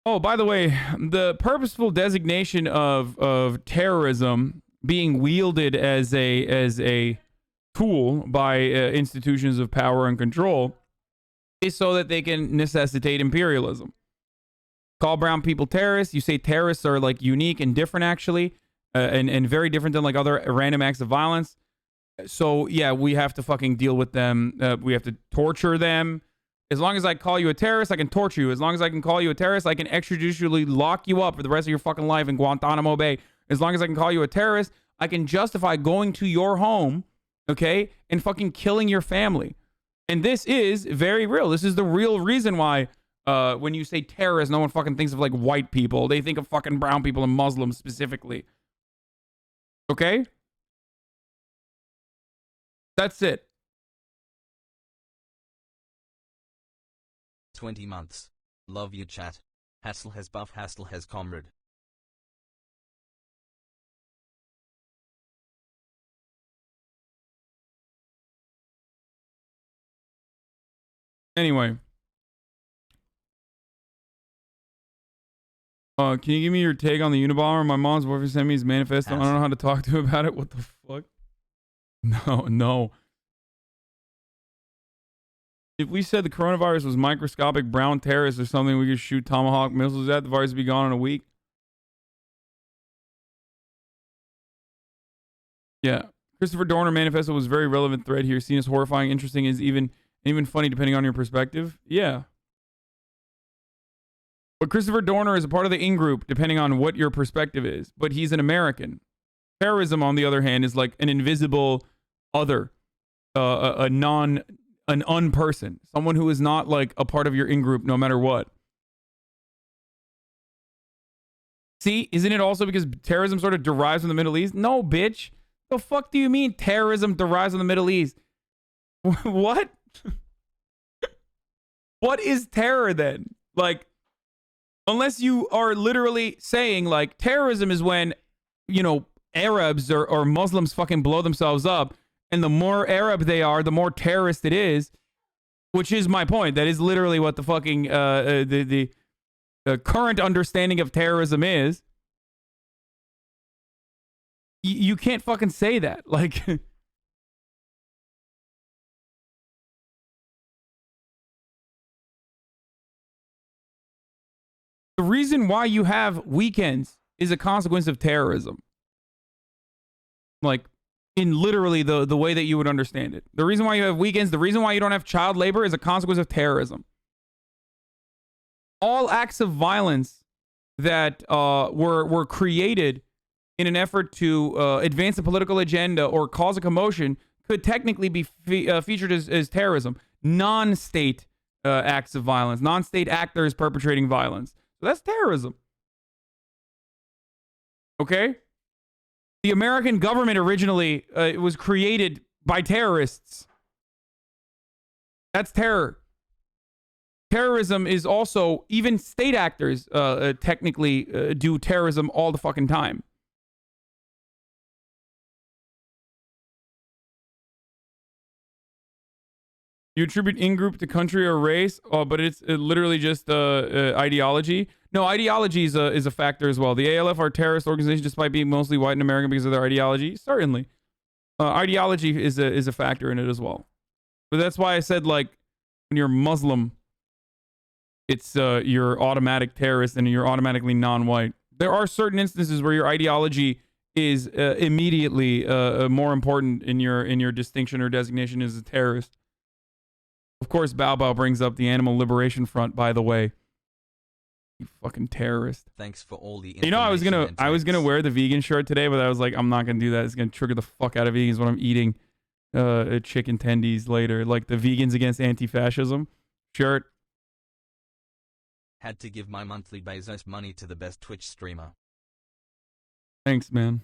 [SPEAKER 1] Oh, by the way, the purposeful designation of terrorism being wielded as a tool by institutions of power and control is so that they can necessitate imperialism. Call brown people terrorists. You say terrorists are like unique and different, actually, and very different than like other random acts of violence. So yeah, we have to fucking deal with them. We have to torture them. As long as I call you a terrorist, I can torture you. As long as I can call you a terrorist, I can extrajudicially lock you up for the rest of your fucking life in Guantanamo Bay. As long as I can call you a terrorist, I can justify going to your home, okay, and fucking killing your family. And this is very real. This is the real reason why when you say terrorist, no one fucking thinks of like white people. They think of fucking brown people and Muslims specifically. Okay? That's it.
[SPEAKER 2] 20 months. Love you, chat. Hassel has buff, Hassel has comrade.
[SPEAKER 1] Anyway. Can you give me your take on the Unabomber? My mom's boyfriend sent me his manifesto. I don't know how to talk to him about it. What the fuck? No. If we said the coronavirus was microscopic brown terrorists or something we could shoot Tomahawk missiles at, the virus would be gone in a week. Yeah. Christopher Dorner manifesto was a very relevant thread here. Seen as horrifying, interesting, is even funny depending on your perspective. Yeah. But Christopher Dorner is a part of the in-group depending on what your perspective is. But he's an American. Terrorism, on the other hand, is like an invisible other. An unperson. Someone who is not like a part of your in-group no matter what. See, isn't it also because terrorism sort of derives from the Middle East? No, bitch. The fuck do you mean terrorism derives from the Middle East? What? What is terror then? Like, unless you are literally saying like terrorism is when, you know, Arabs or Muslims fucking blow themselves up, and the more Arab they are, the more terrorist it is, which is my point. That is literally what the fucking the current understanding of terrorism is. You can't fucking say that. Like, the reason why you have weekends is a consequence of terrorism. Like, in literally the way that you would understand it. The reason why you have weekends, the reason why you don't have child labor is a consequence of terrorism. All acts of violence that were created in an effort to advance a political agenda or cause a commotion could technically be featured as terrorism. Non-state acts of violence, non-state actors perpetrating violence. So that's terrorism. Okay? The American government originally was created by terrorists. That's terror. Terrorism is also, even state actors technically do terrorism all the fucking time. You attribute in-group to country or race, but it's literally just ideology. No, ideology is a factor as well. The ALF are a terrorist organization despite being mostly white and American because of their ideology. Certainly. Ideology is a factor in it as well. But that's why I said, like, when you're Muslim, it's you're automatic terrorist and you're automatically non-white. There are certain instances where your ideology is immediately more important in your distinction or designation as a terrorist. Of course, Bao Bao brings up the Animal Liberation Front, by the way. You fucking terrorist.
[SPEAKER 2] Thanks for all the
[SPEAKER 1] You know, I was gonna wear the vegan shirt today, but I was like, I'm not gonna do that. It's gonna trigger the fuck out of vegans when I'm eating chicken tendies later. Like the Vegans Against Anti-Fascism shirt.
[SPEAKER 2] Had to give my monthly Bezos money to the best Twitch streamer.
[SPEAKER 1] Thanks, man.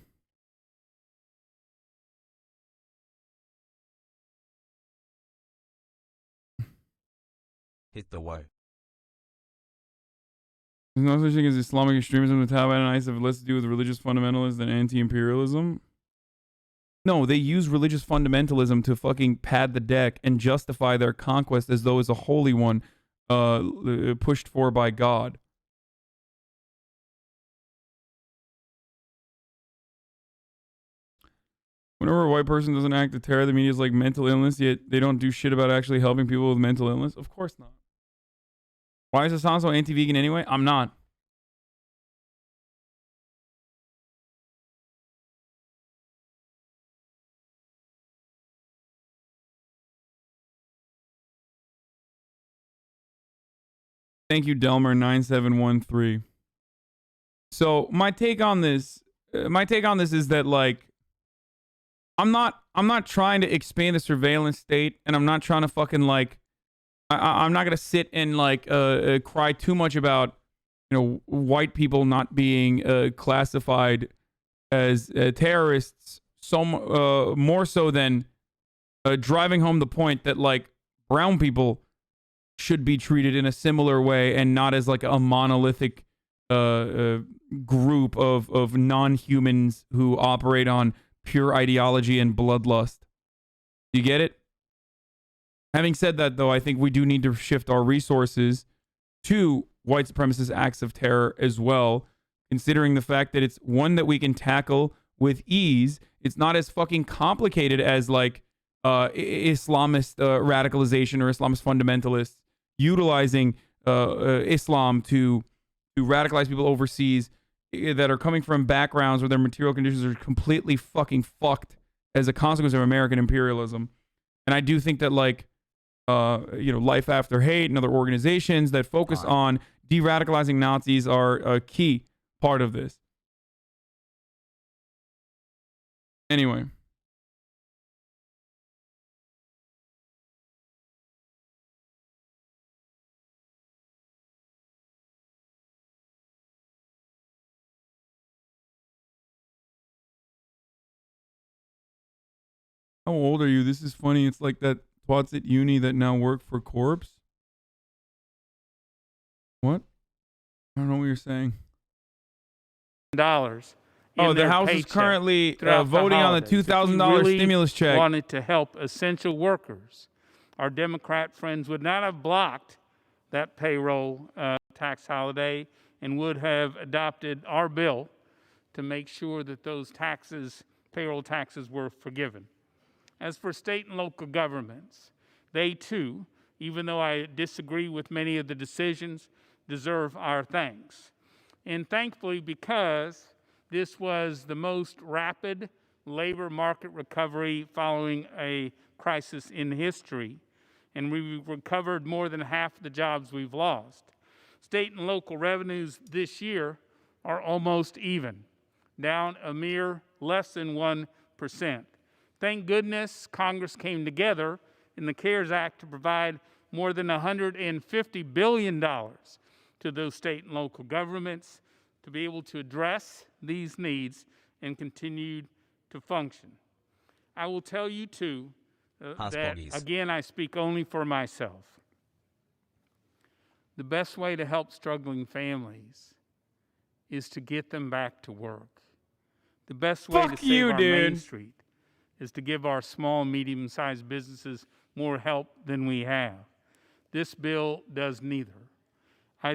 [SPEAKER 2] Hit the way.
[SPEAKER 1] There's no such thing as Islamic extremism. The Taliban and ISIS have less to do with religious fundamentalism than anti-imperialism. No, they use religious fundamentalism to fucking pad the deck and justify their conquest as though it's a holy one pushed for by God. Whenever a white person doesn't act to terror, the media is like mental illness, yet they don't do shit about actually helping people with mental illness. Of course not. Why is Hassan so anti-vegan anyway? I'm not. Thank you, Delmer9713. So my take on this is that, like, I'm not trying to expand the surveillance state, and I'm not trying to fucking, like, I'm not gonna sit and, like, cry too much about, white people not being classified as terrorists, so more so than driving home the point that, like, brown people should be treated in a similar way and not as, like, a monolithic group of non-humans who operate on pure ideology and bloodlust. You get it? Having said that, though, I think we do need to shift our resources to white supremacist acts of terror as well, considering the fact that it's one that we can tackle with ease. It's not as fucking complicated as, like, Islamist radicalization or Islamist fundamentalists utilizing Islam to radicalize people overseas that are coming from backgrounds where their material conditions are completely fucking fucked as a consequence of American imperialism. And I do think that, like, Life After Hate and other organizations that focus on de-radicalizing Nazis are a key part of this. Anyway. How old are you? This is funny. It's like that twats at uni that now work for Corpse. What? I don't know what you're saying.
[SPEAKER 9] Dollars.
[SPEAKER 1] Oh, the House is currently voting on the $2,000 stimulus check.
[SPEAKER 9] Wanted to help essential workers. Our Democrat friends would not have blocked that payroll tax holiday and would have adopted our bill to make sure that those taxes, payroll taxes, were forgiven. As for state and local governments, they too, even though I disagree with many of the decisions, deserve our thanks. And thankfully, because this was the most rapid labor market recovery following a crisis in history, and we recovered more than half the jobs we've lost. State and local revenues this year are almost even, down a mere less than 1%. Thank goodness Congress came together in the CARES Act to provide more than $150 billion to those state and local governments to be able to address these needs and continue to function. I will tell you, too, that, again, I speak only for myself. The best way to help struggling families is to get them back to work. The best way to save our Main Street is to give our small and medium-sized businesses more help than we have. This bill does neither. I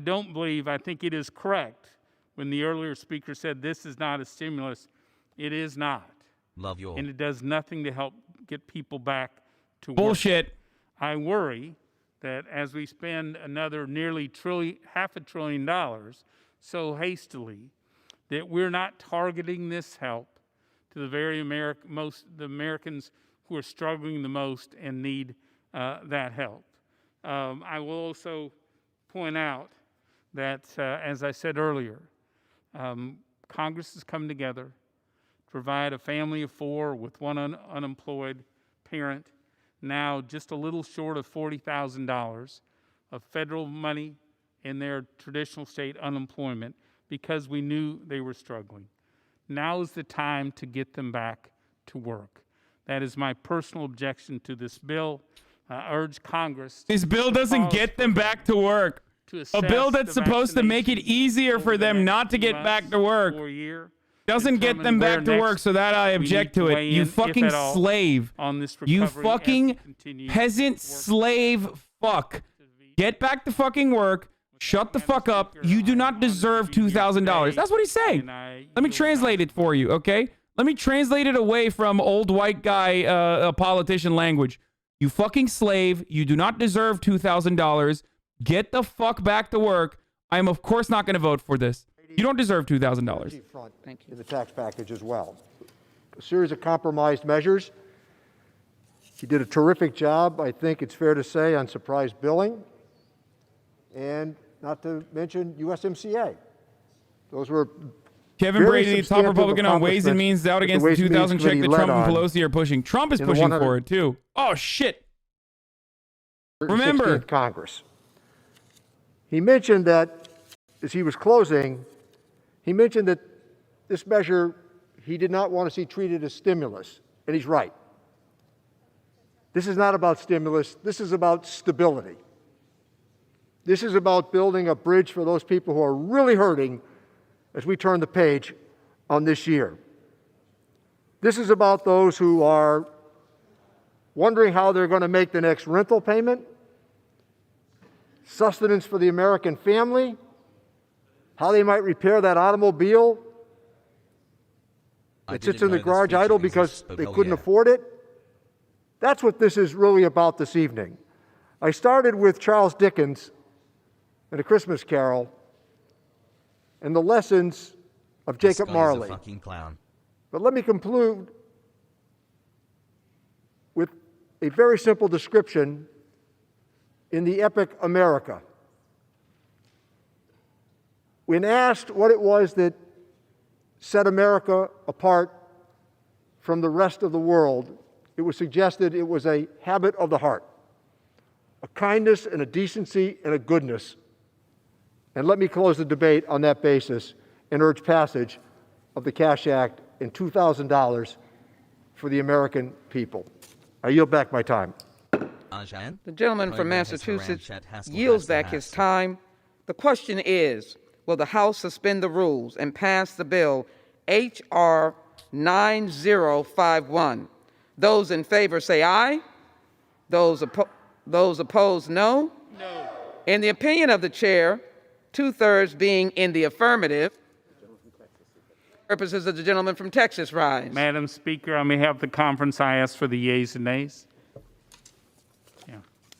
[SPEAKER 9] think it is correct when the earlier speaker said this is not a stimulus. It is not.
[SPEAKER 2] Love you all.
[SPEAKER 9] And it does nothing to help get people back to work.
[SPEAKER 1] Bullshit.
[SPEAKER 9] I worry that as we spend another nearly $500 billion so hastily, that we're not targeting this help to the very the Americans who are struggling the most and need that help. I will also point out that, as I said earlier, Congress has come together to provide a family of 4 with one unemployed parent now just a little short of $40,000 of federal money in their traditional state unemployment because we knew they were struggling. Now is the time to get them back to work. That is my personal objection to this bill. I urge Congress.
[SPEAKER 1] This bill doesn't get them back to work. A bill that's supposed to make it easier for them not to get back to work doesn't get them back to work, so that I object to it. You fucking slave. You fucking peasant slave fuck. Get back to fucking work. Shut the fuck up. You do not deserve $2,000. That's what he's saying. Let me translate it for you, okay? Let me translate it away from old white guy politician language. You fucking slave. You do not deserve $2,000. Get the fuck back to work. I am, of course, not going to vote for this. You don't deserve $2,000.
[SPEAKER 10] Thank you. In the tax package as well. A series of compromised measures. He did a terrific job, I think it's fair to say, on surprise billing. And not to mention USMCA. Those were
[SPEAKER 1] Kevin Brady, the top Republican on Ways and Means, out against the 2,000 check that Trump and Pelosi are pushing. Trump is pushing for it, too. Oh, shit. Remember.
[SPEAKER 10] Congress. He mentioned that, as he was closing, he mentioned that this measure he did not want to see treated as stimulus, and he's right. This is not about stimulus. This is about stability. This is about building a bridge for those people who are really hurting as we turn the page on this year. This is about those who are wondering how they're going to make the next rental payment, sustenance for the American family, how they might repair that automobile that sits in the garage idle because they couldn't afford it. That's what this is really about this evening. I started with Charles Dickens and A Christmas Carol and the lessons of Jacob Marley. But let me conclude with a very simple description in the epic America. When asked what it was that set America apart from the rest of the world, it was suggested it was a habit of the heart, a kindness and a decency and a goodness. And let me close the debate on that basis and urge passage of the Cash Act and $2,000 for the American people. I yield back my time.
[SPEAKER 11] The gentleman from Massachusetts yields back his time. The question is, will the House suspend the rules and pass the bill H.R. 9051? Those in favor say aye. Those opposed, no. No. In the opinion of the chair, 2/3 being in the affirmative, purposes of the gentleman from Texas rise.
[SPEAKER 9] Madam Speaker, on behalf of the conference, I ask for the yeas and nays.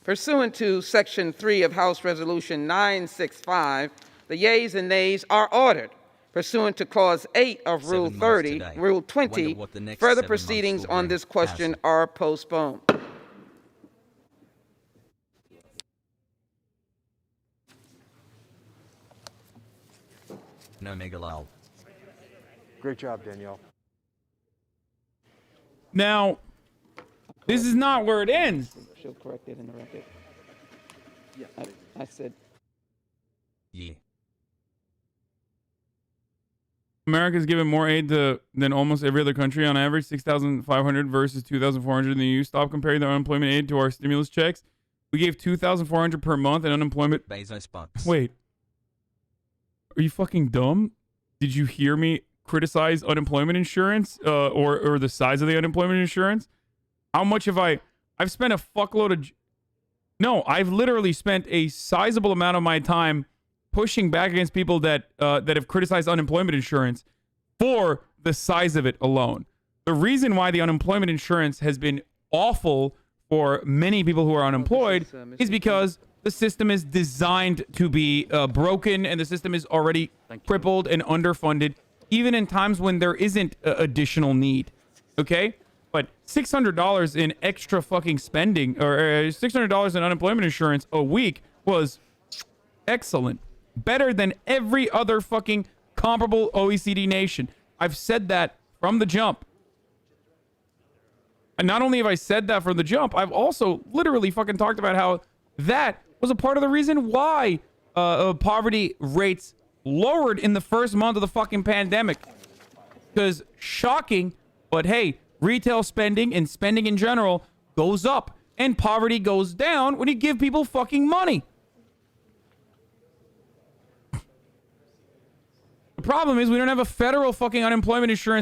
[SPEAKER 11] Pursuant to Section 3 of House Resolution 965, the yeas and nays are ordered. Pursuant to Clause 8 of Rule 30, Rule 20, further proceedings on this question are postponed.
[SPEAKER 2] No Megalal.
[SPEAKER 10] Great job, Danielle.
[SPEAKER 1] Now, this is not where it ends.
[SPEAKER 11] She'll correct it in the record. Yeah. I said.
[SPEAKER 2] Yeah.
[SPEAKER 1] America's given more aid than almost every other country on average, 6,500 versus 2,400 in the EU. Stop comparing the unemployment aid to our stimulus checks. We gave 2,400 per month in unemployment.
[SPEAKER 2] Bezos bucks.
[SPEAKER 1] Wait. Are you fucking dumb? Did you hear me criticize unemployment insurance or the size of the unemployment insurance? How much have I've spent a fuckload of... No, I've literally spent a sizable amount of my time pushing back against people that have criticized unemployment insurance for the size of it alone. The reason why the unemployment insurance has been awful for many people who are unemployed is because the system is designed to be broken, and the system is already crippled and underfunded, even in times when there isn't additional need. Okay? But $600 in extra fucking spending, or $600 in unemployment insurance a week was excellent. Better than every other fucking comparable OECD nation. I've said that from the jump. And not only have I said that from the jump, I've also literally fucking talked about how that was a part of the reason why poverty rates lowered in the first month of the fucking pandemic. Because shocking, but hey, retail spending and spending in general goes up and poverty goes down when you give people fucking money. The problem is we don't have a federal fucking unemployment insurance